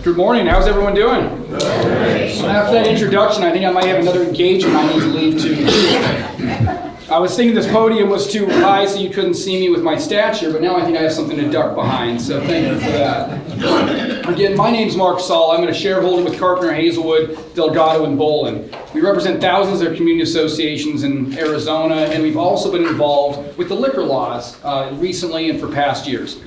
Good morning. How's everyone doing? After that introduction, I think I might have another engagement I need to leave to. I was thinking this podium was too high so you couldn't see me with my stature, but now I think I have something to duck behind, so thank you for that. Again, my name's Mark Saul. I'm a shareholder with Carpenter, Hazelwood, Delgado, and Bolin. We represent thousands of community associations in Arizona, and we've also been involved with the liquor laws recently and for past years.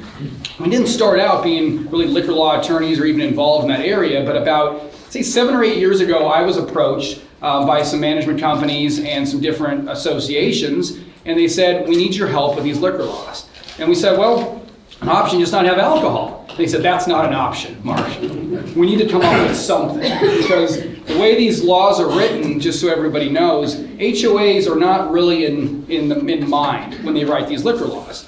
We didn't start out being really liquor law attorneys or even involved in that area, but about, say, 7 or 8 years ago, I was approached by some management companies and some different associations, and they said, we need your help with these liquor laws. And we said, well, an option just not have alcohol. They said, that's not an option, Mark. We need to come up with something, because the way these laws are written, just so everybody knows, HOAs are not really in mind when they write these liquor laws.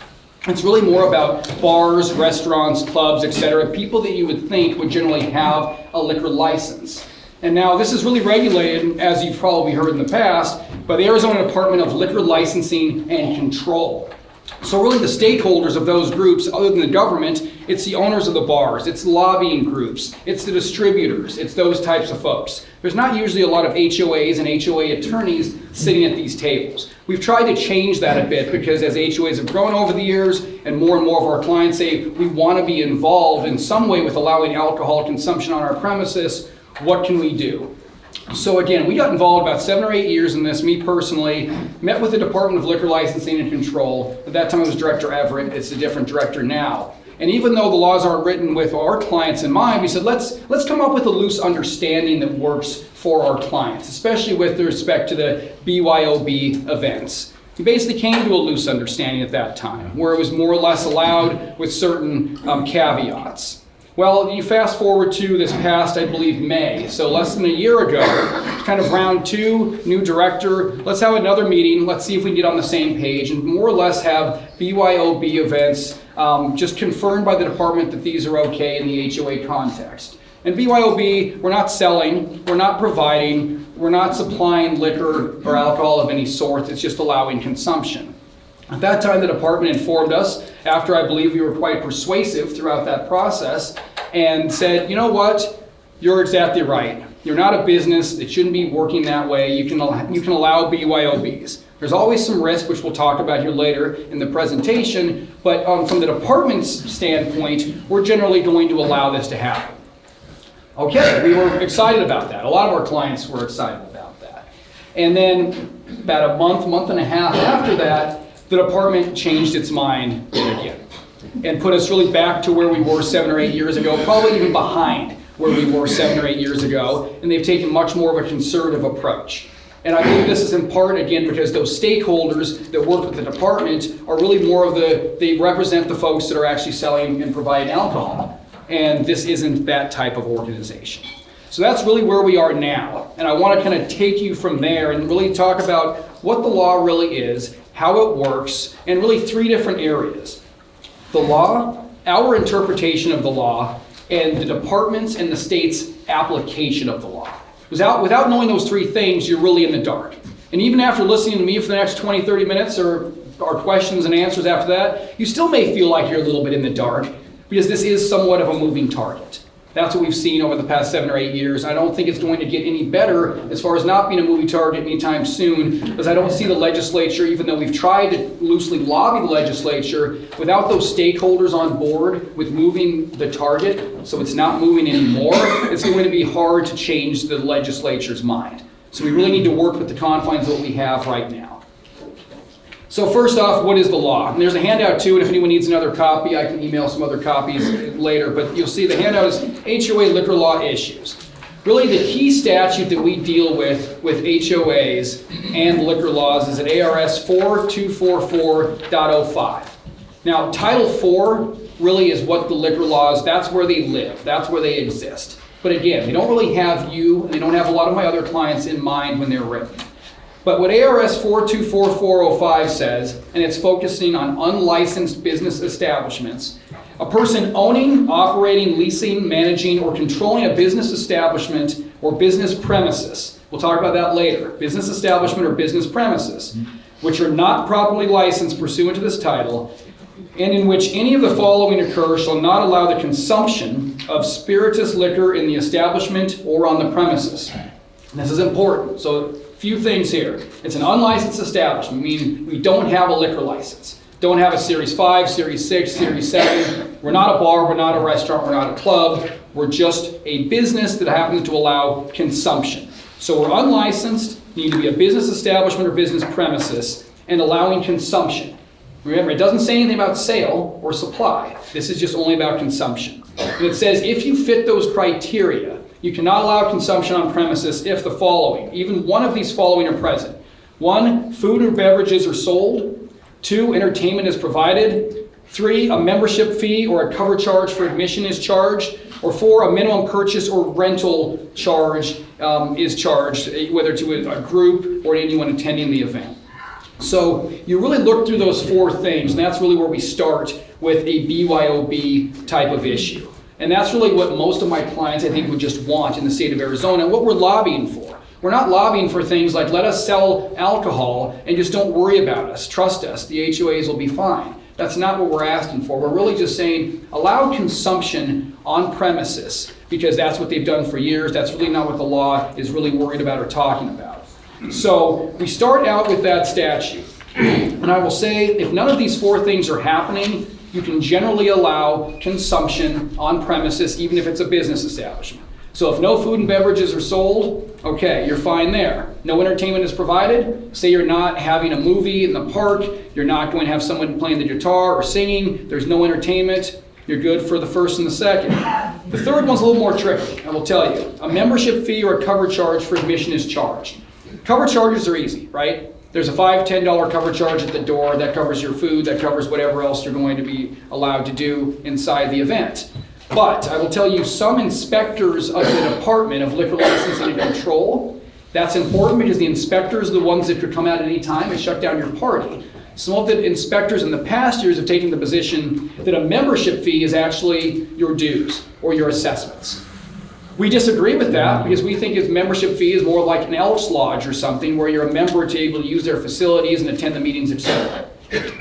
It's really more about bars, restaurants, clubs, etc., people that you would think would generally have a liquor license. And now this is really regulated, as you've probably heard in the past, by the Arizona Department of Liquor Licensing and Control. So really the stakeholders of those groups, other than the government, it's the owners of the bars, it's lobbying groups, it's the distributors, it's those types of folks. There's not usually a lot of HOAs and HOA attorneys sitting at these tables. We've tried to change that a bit because as HOAs have grown over the years and more of our clients say we want to be involved in some way with allowing alcohol consumption on our premises, what can we do? So again, we got involved about 7 or 8 years in this, me personally, met with the Department of Liquor Licensing and Control. At that time it was Director Everett, it's a different director now. And even though the laws aren't written with our clients in mind, we said let's come up with a loose understanding that works for our clients, especially with respect to the BYOB events. We basically came to a loose understanding at that time, where it was more or less allowed with certain caveats. Well, you fast forward to this past, I believe, May, so less than a year ago, kind of round 2, new director, let's have another meeting, let's see if we can get on the same page and more or less have BYOB events just confirmed by the department that these are okay in the HOA context. And BYOB, we're not selling, we're not providing, we're not supplying liquor or alcohol of any sort, it's just allowing consumption. At that time, the department informed us, after I believe we were quite persuasive throughout that process, and said, you know what, you're exactly right. You're not a business, it shouldn't be working that way, you can allow BYOBs. There's always some risk, which we'll talk about here later in the presentation, but from the department's standpoint, we're generally going to allow this to happen. Okay, we were excited about that. A lot of our clients were excited about that. And then about a month and a half after that, the department changed its mind again and put us really back to where we were 7 or 8 years ago, probably even behind where we were 7 or 8 years ago, and they've taken much more of a conservative approach. And I believe this is in part, again, because those stakeholders that work with the department are really more of they represent the folks that are actually selling and providing alcohol. And this isn't that type of organization. So that's really where we are now. And I want to kind of take you from there and really talk about what the law really is, how it works, and really 3 different areas. The law, our interpretation of the law, and the department's and the state's application of the law. Without knowing those 3 things, you're really in the dark. And even after listening to me for the next 20, 30 minutes, or our questions and answers after that, you still may feel like you're a little bit in the dark, because this is somewhat of a moving target. That's what we've seen over the past 7 or 8 years. I don't think it's going to get any better as far as not being a moving target anytime soon, because I don't see the legislature, even though we've tried to loosely lobby the legislature, without those stakeholders on board with moving the target, so it's not moving anymore, it's going to be hard to change the legislature's mind. So we really need to work with the confines of what we have right now. So first off, what is the law? And there's a handout too, and if anyone needs another copy, I can email some other copies later, but you'll see the handout is HOA liquor law issues. Really the key statute that we deal with HOAs and liquor laws is at ARS 4244.05. Now Title 4 really is what the liquor laws, that's where they live, that's where they exist. But again, they don't really have you, and they don't have a lot of my other clients in mind when they're written. But what ARS 424405 says, and it's focusing on unlicensed business establishments, a person owning, operating, leasing, managing, or controlling a business establishment or business premises. We'll talk about that later. Business establishment or business premises, which are not properly licensed pursuant to this title, and in which any of the following occur shall not allow the consumption of spirituous liquor in the establishment or on the premises. This is important. So a few things here. It's an unlicensed establishment, meaning we don't have a liquor license. Don't have a Series 5, Series 6, Series 7. We're not a bar, we're not a restaurant, we're not a club. We're just a business that happens to allow consumption. So we're unlicensed, need to be a business establishment or business premises, and allowing consumption. Remember, it doesn't say anything about sale or supply. This is just only about consumption. And it says if you fit those criteria, you cannot allow consumption on premises if the following, even one of these following are present. 1, food or beverages are sold. 2, entertainment is provided. 3, a membership fee or a cover charge for admission is charged. Or 4, a minimum purchase or rental charge is charged, whether to a group or anyone attending the event. So you really look through those 4 things, and that's really where we start with a BYOB type of issue. And that's really what most of my clients, I think, would just want in the state of Arizona, and what we're lobbying for. We're not lobbying for things like let us sell alcohol and just don't worry about us, trust us, the HOAs will be fine. That's not what we're asking for. We're really just saying allow consumption on premises because that's what they've done for years. That's really not what the law is really worried about or talking about. So we start out with that statute. And I will say if none of these 4 things are happening, you can generally allow consumption on premises even if it's a business establishment. So if no food and beverages are sold, okay, you're fine there. No entertainment is provided. Say you're not having a movie in the park, you're not going to have someone playing the guitar or singing, there's no entertainment, you're good for the first and the second. The third one's a little more tricky, I will tell you. A membership fee or a cover charge for admission is charged. Cover charges are easy, right? There's a $5, $10 cover charge at the door, that covers your food, that covers whatever else you're going to be allowed to do inside the event. But I will tell you, some inspectors of the Department of Liquor Licensing and Control, that's important because the inspectors are the ones that could come out at any time and shut down your party. Some of the inspectors in the past years have taken the position that a membership fee is actually your dues or your assessments. We disagree with that because we think its membership fee is more like an Elks Lodge or something where you're a member to be able to use their facilities and attend the meetings, etc.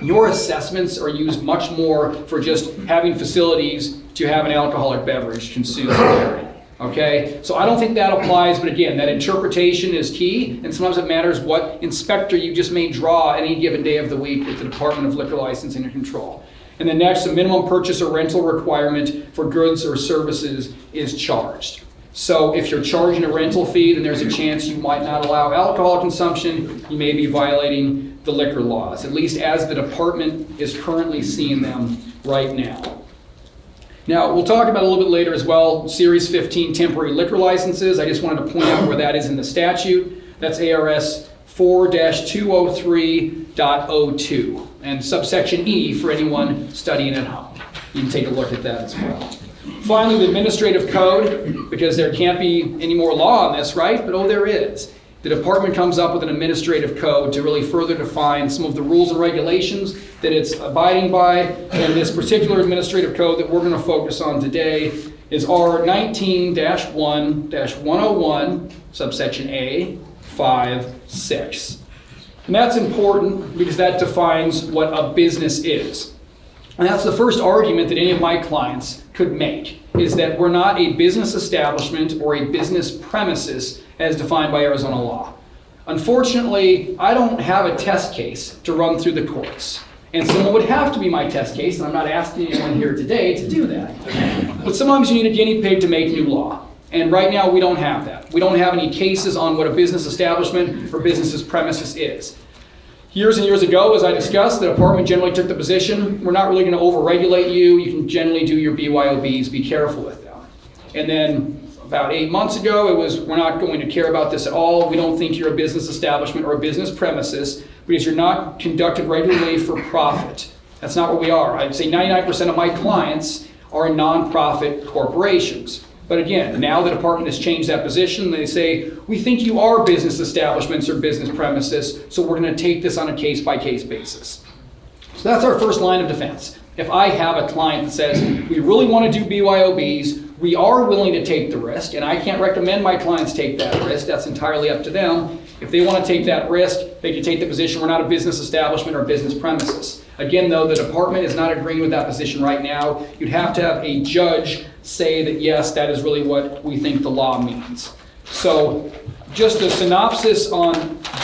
Your assessments are used much more for just having facilities to have an alcoholic beverage consumed there. Okay? So I don't think that applies, but again, that interpretation is key, and sometimes it matters what inspector you just may draw any given day of the week with the Department of Liquor Licensing and Control. And then next, a minimum purchase or rental requirement for goods or services is charged. So if you're charging a rental fee, then there's a chance you might not allow alcohol consumption. You may be violating the liquor laws, at least as the department is currently seeing them right now. Now, we'll talk about a little bit later as well, Series 15 temporary liquor licenses. I just wanted to point out where that is in the statute. That's ARS 4-203.02 and subsection E for anyone studying at home. You can take a look at that as well. Finally, the administrative code, because there can't be any more law on this, right? But oh, there is. The department comes up with an administrative code to really further define some of the rules and regulations that it's abiding by. And this particular administrative code that we're going to focus on today is R19-1-101, subsection A, 5, 6. And that's important because that defines what a business is. And that's the first argument that any of my clients could make, is that we're not a business establishment or a business premises as defined by Arizona law. Unfortunately, I don't have a test case to run through the courts. And someone would have to be my test case, and I'm not asking anyone here today to do that. But sometimes you need a guinea pig to make new law. And right now we don't have that. We don't have any cases on what a business establishment or business's premises is. Years and years ago, as I discussed, the department generally took the position, we're not really going to overregulate you. You can generally do your BYOBs, be careful with them. And then about 8 months ago, it was, we're not going to care about this at all. We don't think you're a business establishment or a business premises because you're not conducted regularly for profit. That's not what we are. I'd say 99% of my clients are nonprofit corporations. But again, now the department has changed that position. They say, we think you are business establishments or business premises, so we're going to take this on a case-by-case basis. So that's our first line of defense. If I have a client that says, we really want to do BYOBs, we are willing to take the risk, and I can't recommend my clients take that risk. That's entirely up to them. If they want to take that risk, they can take the position, we're not a business establishment or business premises. Again, though, the department is not agreeing with that position right now. You'd have to have a judge say that yes, that is really what we think the law means. So just a synopsis on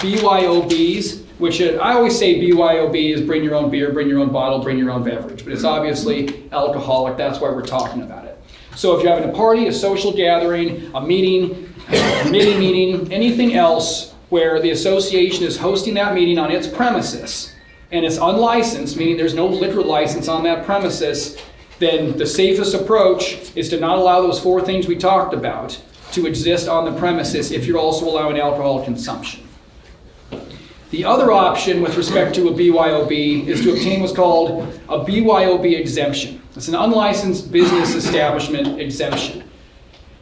BYOBs, which I always say BYOB is bring your own beer, bring your own bottle, bring your own beverage, but it's obviously alcoholic, that's why we're talking about it. So if you're having a party, a social gathering, a meeting, a committee meeting, anything else where the association is hosting that meeting on its premises, and it's unlicensed, meaning there's no liquor license on that premises, then the safest approach is to not allow those 4 things we talked about to exist on the premises if you're also allowing alcohol consumption. The other option with respect to a BYOB is to obtain what's called a BYOB exemption. It's an unlicensed business establishment exemption.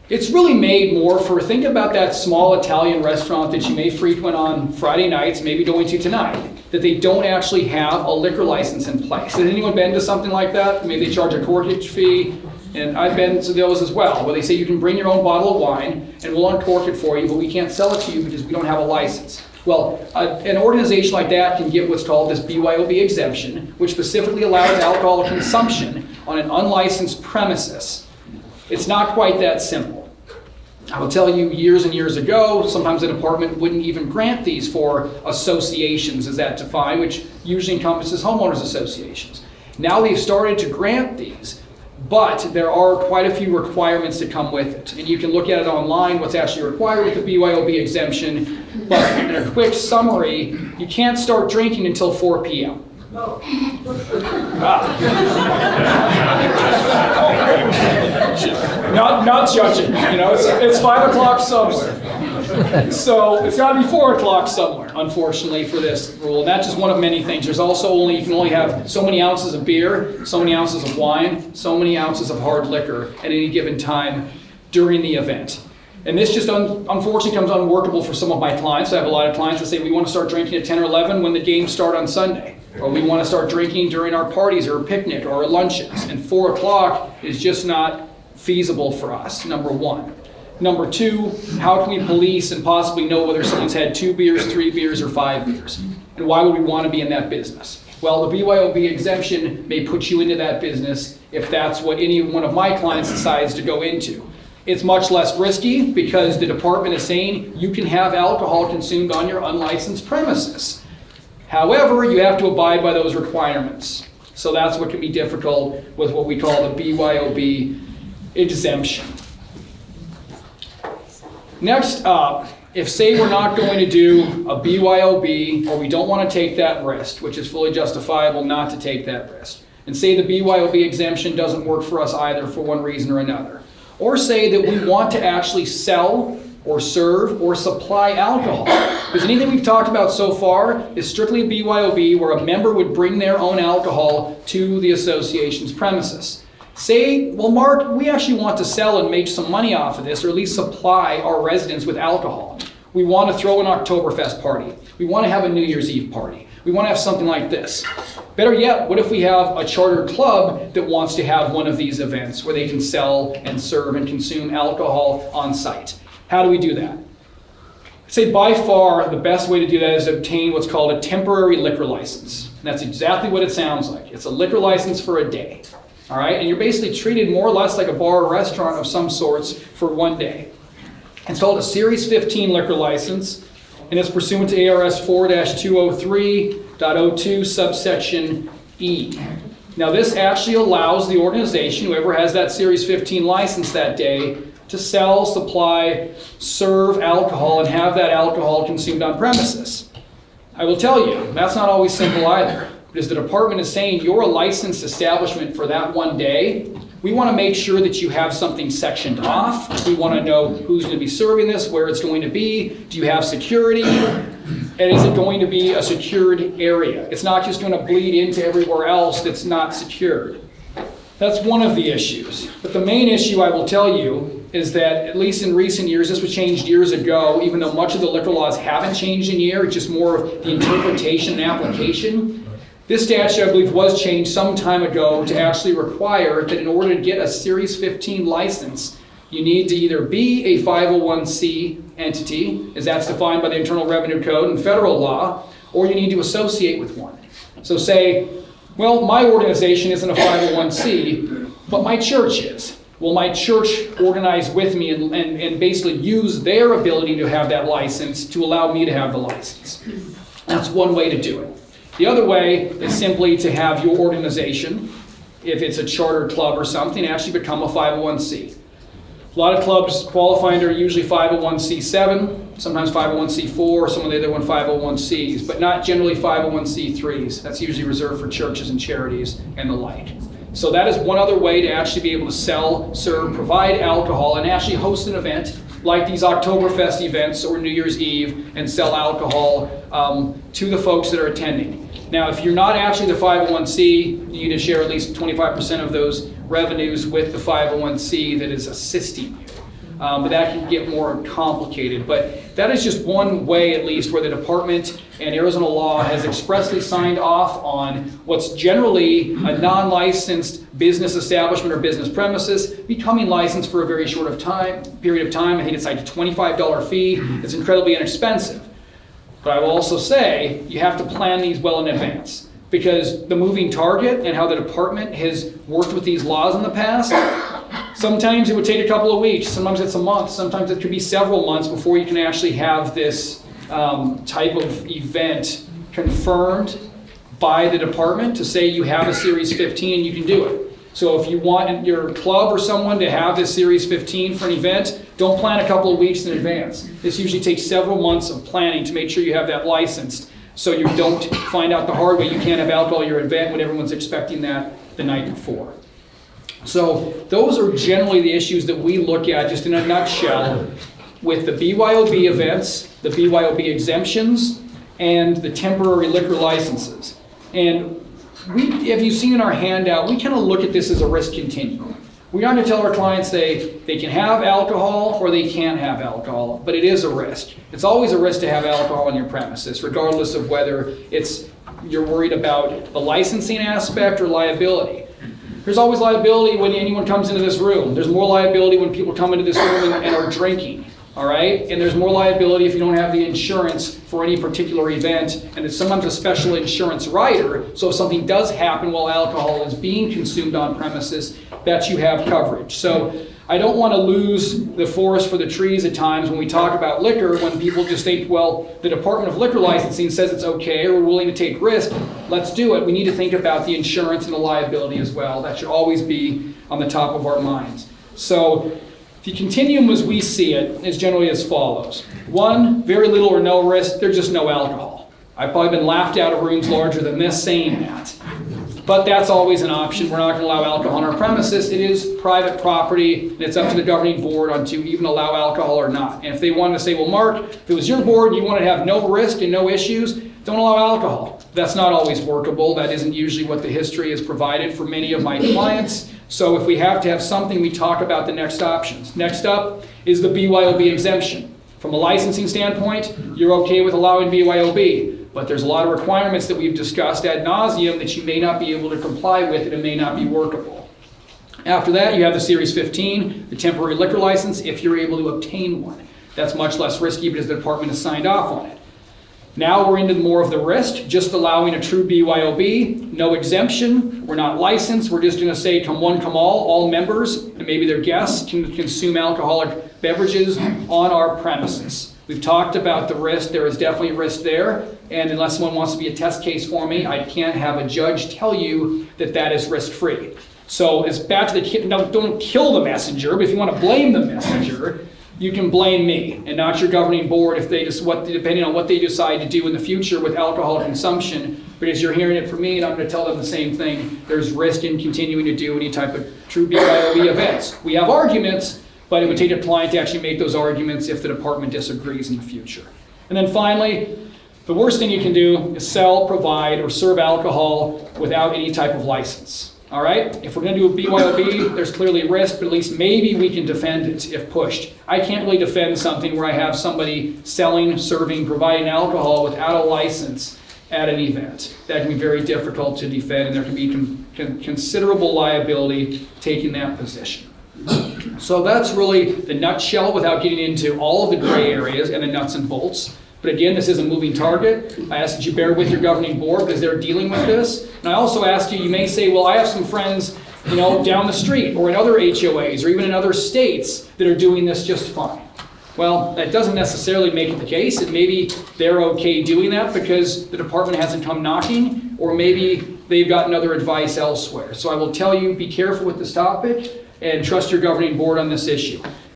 It's really made more for, think about that small Italian restaurant that you may frequent on Friday nights, maybe going to tonight, that they don't actually have a liquor license in place. Has anyone been to something like that? Maybe they charge a corkage fee, and I've been to those as well, where they say you can bring your own bottle of wine and we'll uncork it for you, but we can't sell it to you because we don't have a license. Well, an organization like that can get what's called this BYOB exemption, which specifically allows alcohol consumption on an unlicensed premises. It's not quite that simple. I will tell you, years and years ago, sometimes the department wouldn't even grant these for associations, as that defined, which usually encompasses homeowners associations. Now they've started to grant these, but there are quite a few requirements that come with it. And you can look at it online, what's actually required with the BYOB exemption. But in a quick summary, you can't start drinking until 4 p.m. Not judging, it's 5 o'clock somewhere. So it's got to be 4 o'clock somewhere, unfortunately, for this rule. And that's just one of many things. There's also you can only have so many ounces of beer, so many ounces of wine, so many ounces of hard liquor at any given time during the event. And this just unfortunately becomes unworkable for some of my clients. I have a lot of clients that say we want to start drinking at 10 or 11 when the games start on Sunday. Or we want to start drinking during our parties or a picnic or our lunches. And 4 o'clock is just not feasible for us, number one. Number two, how can we police and possibly know whether someone's had 2 beers, 3 beers, or 5 beers? And why would we want to be in that business? Well, the BYOB exemption may put you into that business if that's what any one of my clients decides to go into. It's much less risky because the department is saying you can have alcohol consumed on your unlicensed premises. However, you have to abide by those requirements. So that's what can be difficult with what we call the BYOB exemption. Next up, if say we're not going to do a BYOB or we don't want to take that risk, which is fully justifiable not to take that risk, and say the BYOB exemption doesn't work for us either for one reason or another, or say that we want to actually sell or serve or supply alcohol. Because anything we've talked about so far is strictly a BYOB where a member would bring their own alcohol to the association's premises. Say, well, Mark, we actually want to sell and make some money off of this, or at least supply our residents with alcohol. We want to throw an Oktoberfest party. We want to have a New Year's Eve party. We want to have something like this. Better yet, what if we have a charter club that wants to have one of these events where they can sell and serve and consume alcohol on site? How do we do that? I'd say by far the best way to do that is to obtain what's called a temporary liquor license. And that's exactly what it sounds like. It's a liquor license for a day. All right? And you're basically treated more or less like a bar or restaurant of some sorts for one day. It's called a Series 15 liquor license, and it's pursuant to ARS 4-203.02 subsection E. Now this actually allows the organization, whoever has that Series 15 license that day, to sell, supply, serve alcohol, and have that alcohol consumed on premises. I will tell you, that's not always simple either, because the department is saying you're a licensed establishment for that one day. We want to make sure that you have something sectioned off. We want to know who's going to be serving this, where it's going to be. Do you have security? And is it going to be a secured area? It's not just going to bleed into everywhere else that's not secured. That's one of the issues. But the main issue, I will tell you, is that at least in recent years, this was changed years ago, even though much of the liquor laws haven't changed in years, it's just more of the interpretation and application. This statute, I believe, was changed some time ago to actually require that in order to get a Series 15 license, you need to either be a 501c entity, as that's defined by the Internal Revenue Code and federal law, or you need to associate with one. So say, well, my organization isn't a 501c, but my church is. will my church organize with me and basically use their ability to have that license to allow me to have the license? That's one way to do it. The other way is simply to have your organization, if it's a charter club or something, actually become a 501c. A lot of clubs qualifying are usually 501c7, sometimes 501c4, some of the other 501cs, but not generally 501c3s. That's usually reserved for churches and charities and the like. So that is one other way to actually be able to sell, serve, provide alcohol, and actually host an event like these Oktoberfest events or New Year's Eve and sell alcohol to the folks that are attending. Now, if you're not actually the 501c, you need to share at least 25% of those revenues with the 501c that is assisting you. But that can get more complicated. But that is just one way, at least, where the department and Arizona law has expressly signed off on what's generally a non-licensed business establishment or business premises becoming licensed for a very short period of time. I think it's like a $25 fee. It's incredibly inexpensive. But I will also say you have to plan these well in advance, because the moving target and how the department has worked with these laws in the past, sometimes it would take a couple of weeks, sometimes it's a month, sometimes it could be several months before you can actually have this type of event confirmed by the department to say you have a Series 15 and you can do it. So if you want your club or someone to have this Series 15 for an event, don't plan a couple of weeks in advance. This usually takes several months of planning to make sure you have that licensed, so you don't find out the hard way you can't have alcohol at your event when everyone's expecting that the night before. So those are generally the issues that we look at, just in a nutshell, with the BYOB events, the BYOB exemptions, and the temporary liquor licenses. And if you've seen in our handout, we kind of look at this as a risk continuum. We're not going to tell our clients they can have alcohol or they can't have alcohol, but it is a risk. It's always a risk to have alcohol on your premises, regardless of whether you're worried about the licensing aspect or liability. There's always liability when anyone comes into this room. There's more liability when people come into this room and are drinking. All right? And there's more liability if you don't have the insurance for any particular event, and it's sometimes a special insurance rider, so if something does happen while alcohol is being consumed on premises, that you have coverage. So I don't want to lose the forest for the trees at times when we talk about liquor, when people just think, well, the Department of Liquor Licensing says it's okay, or we're willing to take risk, let's do it. We need to think about the insurance and the liability as well. That should always be on the top of our minds. So the continuum as we see it is generally as follows. 1, very little or no risk, there's just no alcohol. I've probably been laughed out of rooms larger than this saying that. But that's always an option. We're not going to allow alcohol on our premises. It is private property, and it's up to the governing board on to even allow alcohol or not. And if they wanted to say, well, Mark, if it was your board and you wanted to have no risk and no issues, don't allow alcohol. That's not always workable. That isn't usually what the history has provided for many of my clients. So if we have to have something, we talk about the next options. Next up is the BYOB exemption. From a licensing standpoint, you're okay with allowing BYOB. But there's a lot of requirements that we've discussed ad nauseum that you may not be able to comply with, and it may not be workable. After that, you have the Series 15, the temporary liquor license, if you're able to obtain one. That's much less risky because the department has signed off on it. Now we're into more of the risk, just allowing a true BYOB, no exemption. We're not licensed. We're just going to say come one, come all members, and maybe their guests can consume alcoholic beverages on our premises. We've talked about the risk. There is definitely risk there. And unless someone wants to be a test case for me, I can't have a judge tell you that that is risk-free. So it's back to the, no, don't kill the messenger, but if you want to blame the messenger, you can blame me and not your governing board if they just, depending on what they decide to do in the future with alcohol consumption, because you're hearing it from me and I'm going to tell them the same thing. There's risk in continuing to do any type of true BYOB events. We have arguments, but it would take a client to actually make those arguments if the department disagrees in the future. And then finally, the worst thing you can do is sell, provide, or serve alcohol without any type of license. All right? If we're going to do a BYOB, there's clearly risk, but at least maybe we can defend it if pushed. I can't really defend something where I have somebody selling, serving, providing alcohol without a license at an event. That can be very difficult to defend, and there can be considerable liability taking that position. So that's really the nutshell without getting into all of the gray areas and the nuts and bolts. But again, this is a moving target. I ask that you bear with your governing board because they're dealing with this. And I also ask you, you may say, well, I have some friends down the street or in other HOAs or even in other states that are doing this just fine. Well, that doesn't necessarily make it the case. And maybe they're okay doing that because the department hasn't come knocking, or maybe they've gotten other advice elsewhere. So I will tell you, be careful with this topic and trust your governing board on this issue.